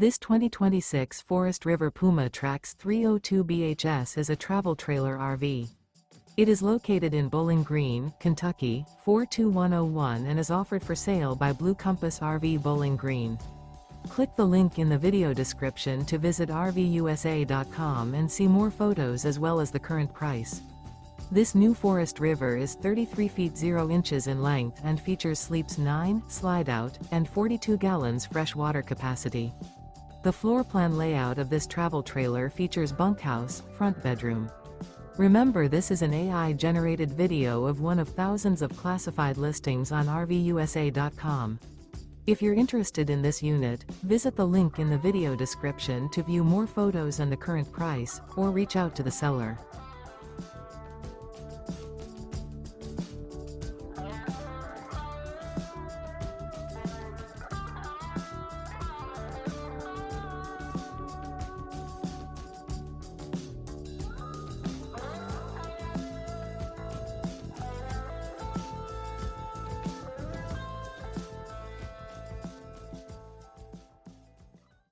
This 2026 Forest River Puma Tracks 302 BHS is a travel trailer RV. It is located in Bowling Green, Kentucky, 42101 and is offered for sale by Blue Compass RV Bowling Green. Click the link in the video description to visit RVUSA.com and see more photos as well as the current price. This new Forest River is 33 feet 0 inches in length and features sleeps 9, Slideout, and 42 gallons fresh water capacity. The floor plan layout of this travel trailer features bunkhouse, front bedroom. Remember, this is an AI-generated video of one of thousands of classified listings on RVUSA.com. If you're interested in this unit, visit the link in the video description to view more photos and the current price, or reach out to the seller.